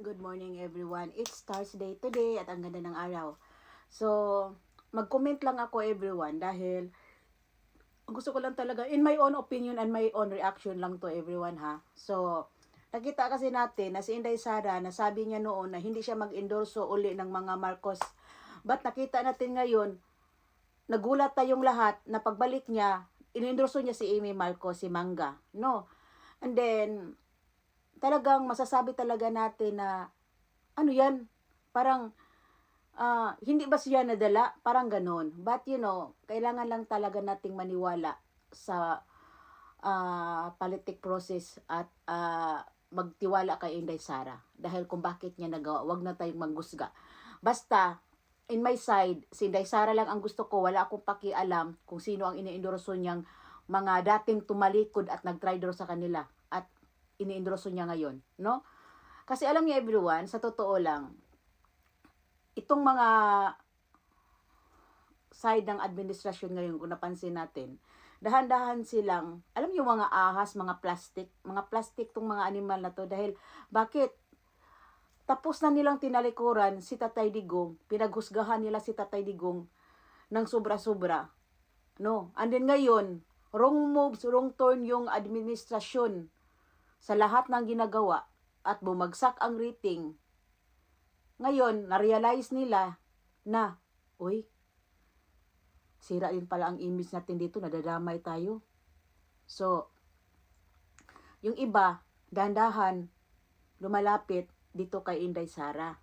Good morning everyone. It's Thursday today at ang ganda ng araw. So, mag-comment lang ako everyone dahil gusto ko lang talaga, in my own opinion and my own reaction lang to everyone ha. So, nakita kasi natin na si Inday Sara, nasabi niya noon na hindi siya mag-endorso uli ng mga Marcos. But nakita natin ngayon, nagulat tayong lahat na pagbalik niya, inendorso niya si Amy Marcos, si Manga. No? And then, talagang masasabi talaga natin na ano yan, parang hindi ba siya nadala? Parang ganon. But kailangan lang talaga nating maniwala sa politic process at magtiwala kay Inday Sara. Dahil kung bakit niya nagawa, wag na tayong manggusga. Basta, in my side, si Inday Sara lang ang gusto ko, wala akong pakialam kung sino ang iniendorso niyang mga dating tumalikod at nag-try-draw sa kanila. At iniendorso niya ngayon, no? Kasi alam niyo everyone, sa totoo lang, itong mga side ng administrasyon ngayon, kung napansin natin, dahan-dahan silang, alam niyo mga ahas, mga plastic tong mga animal na to, dahil bakit? Tapos na nilang tinalikuran si Tatay Digong, pinaghusgahan nila si Tatay Digong ng sobra-sobra, no? And then ngayon, wrong moves, wrong turn yung administrasyon sa lahat ng ginagawa at bumagsak ang rating. Ngayon, na-realize nila na, uy, sira din pala ang image natin dito, nadadamay tayo. So, yung iba, dahan-dahan, lumalapit dito kay Inday Sara.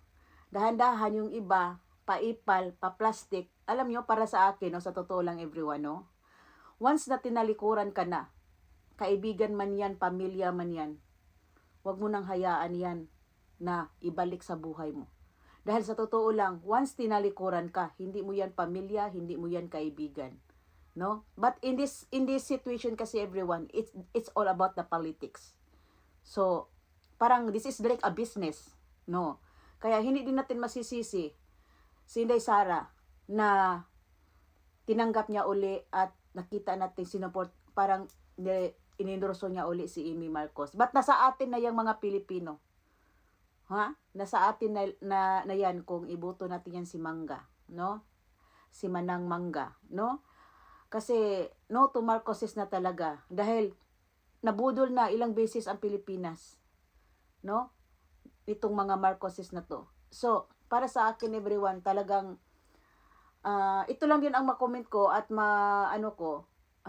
Dahan-dahan yung iba, paipal, pa-plastic. Alam nyo, para sa akin, sa totoo lang everyone, no? Once na tinalikuran ka na, kaibigan man yan, pamilya man yan, huwag mo nang hayaan yan na ibalik sa buhay mo. Dahil sa totoo lang, once tinalikuran ka, hindi mo yan pamilya, hindi mo yan kaibigan. No? But in this situation kasi everyone, it's all about the politics. So, parang this is like a business. No? Kaya hindi din natin masisisi si Inday Sara na tinanggap niya uli at nakita natin sinuport, parang inendorso niya uli si Amy Marcos. But nasa atin na yung mga Pilipino. Ha? Nasa atin na yan kung iboto natin yan si Manga, no? Si Manang Manga, no? Kasi no to Marcoses na talaga dahil nabudol na ilang beses ang Pilipinas, no? Itong mga Marcoses na to. So, para sa akin everyone, talagang ito lang din ang makomment ko at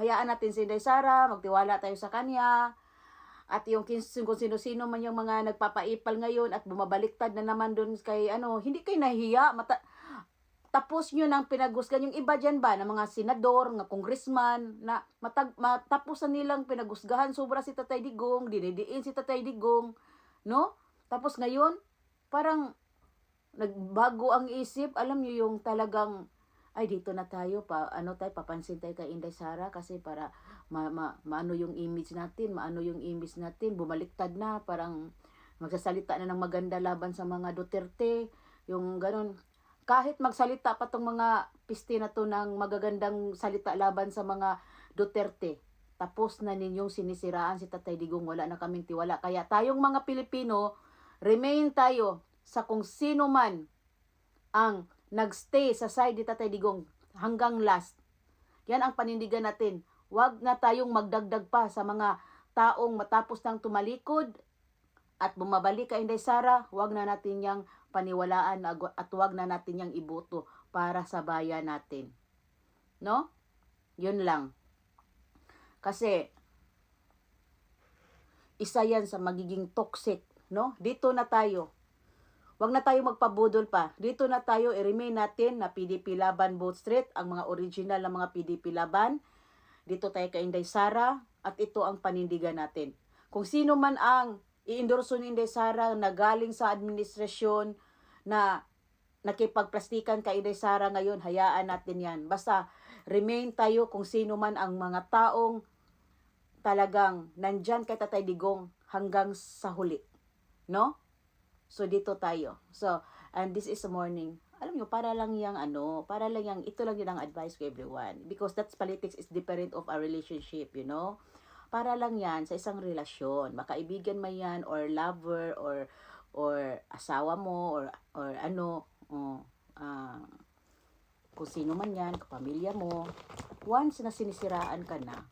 hayaan natin si Inday Sara, magtiwala tayo sa kanya. At yung kung sino-sino man yung mga nagpapaipal ngayon at bumabaliktad na naman dun kay hindi kayo nahihiya. Tapos nyo nang pinagusgan yung iba dyan ba, ng mga senador, ng congressman, na matapusan nilang pinagusgahan sobra si Tatay Digong, dinidiin si Tatay Digong, no? Tapos ngayon, parang nagbago ang isip, alam nyo yung talagang, ay dito na tayo papansin tayo kay Inday Sara kasi para maano yung image natin, bumaliktad na, parang magsasalita na ng maganda laban sa mga Duterte, yung ganun. Kahit magsalita pa tong mga piste na to ng magagandang salita laban sa mga Duterte, tapos na ninyong sinisiraan si Tatay Digong, wala na kaming tiwala. Kaya tayong mga Pilipino, remain tayo sa kung sino man ang nagstay sa side ni Tatay Digong hanggang last. Yan ang panindigan natin. Huwag na tayong magdagdag pa sa mga taong matapos nang tumalikod at bumabalik kay Inday Sara. Huwag na natin yang paniwalaan at huwag na natin yang iboto para sa bayan natin. No? Yun lang. Kasi isa yan sa magiging toxic, no? Dito na tayo. Huwag na tayo magpabudol pa. Dito na tayo, i-remain natin na PDP Laban Both Street, ang mga original na mga PDP Laban. Dito tayo kay Inday Sara at ito ang panindigan natin. Kung sino man ang i-endorso ni Inday Sara na galing sa administrasyon na nakipagplastikan kay Inday Sara ngayon, hayaan natin yan. Basta remain tayo kung sino man ang mga taong talagang nandyan kay Tatay Digong hanggang sa huli. No? So, dito tayo. So, and this is the morning. Alam nyo, para lang yung ito lang yung advice ko everyone. Because that's politics is different of a relationship, you know. Para lang yan sa isang relasyon. Makaibigan man yan, or lover, or or asawa mo, or ano, ah, kung sino man yan, kapamilya mo, once na sinisiraan ka na,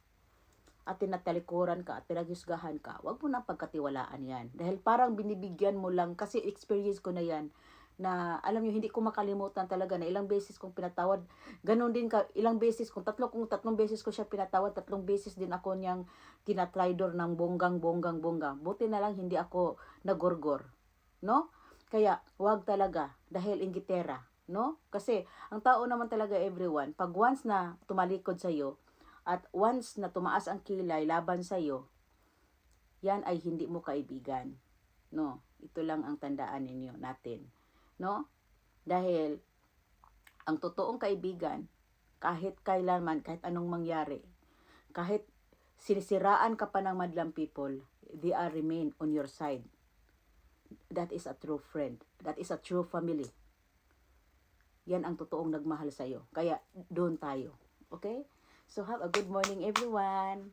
at tinatalikuran ka at pinaghusgahan ka, wag mo nang pagkatiwalaan yan. Dahil parang binibigyan mo lang, kasi experience ko na yan, na alam nyo, hindi ko makalimutan talaga na ilang beses kong pinatawad. Ganon din ka, ilang beses, kung tatlong beses ko siya pinatawad, 3 beses din ako niyang tinatraidor ng bonggang. Buti na lang hindi ako nagorgor. No? Kaya, wag talaga, dahil inggitera. No? Kasi, ang tao naman talaga everyone, pag once na tumalikod sa'yo, at once na tumaas ang kilay laban sa iyo, yan ay hindi mo kaibigan. No, ito lang ang tandaan ninyo natin. No? Dahil ang totoong kaibigan, kahit kailanman, kahit anong mangyari, kahit sinisiraan ka pa ng madlang people, they are remain on your side. That is a true friend. That is a true family. Yan ang totoong nagmahal sa iyo. Kaya doon tayo. Okay? So have a good morning everyone.